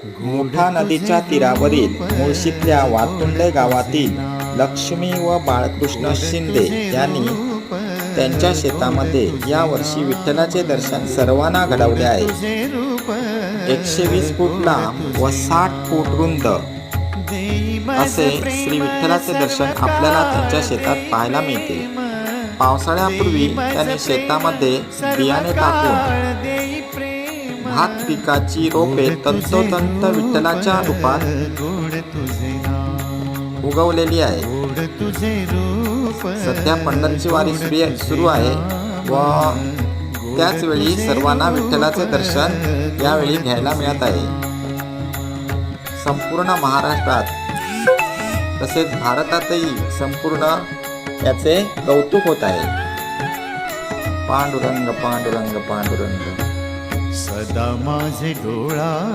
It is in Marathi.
मुठा नदीच्या तीरावरील मुळशीतल्या वातुंडे गावातील लक्ष्मी व बाळकृष्ण शिंदे यांनी त्यांच्या शेतामध्ये या वर्षी विठ्ठलाचे दर्शन सर्वांना घडवले आहे. 120 फूट लांब व 60 फूट रुंद असे श्री विठ्ठलाचे दर्शन आपल्याला त्यांच्या शेतात पाहायला मिळते. पावसाळ्यापूर्वी त्यांनी शेतामध्ये बियाणे टाकून भात पिकाची रोपे तंतोतंत विठ्ठलाच्या रूपात उगवलेली आहे. सध्या पंढरची वारी सुरू आहे व त्याच वेळी सर्वांना विठ्ठलाचे दर्शन यावेळी घ्यायला मिळत आहे. संपूर्ण महाराष्ट्रात तसेच भारतातही संपूर्ण याचे कौतुक होत आहे. पांडुरंग पांडुरंग पांडुरंग सदा माझे डोळा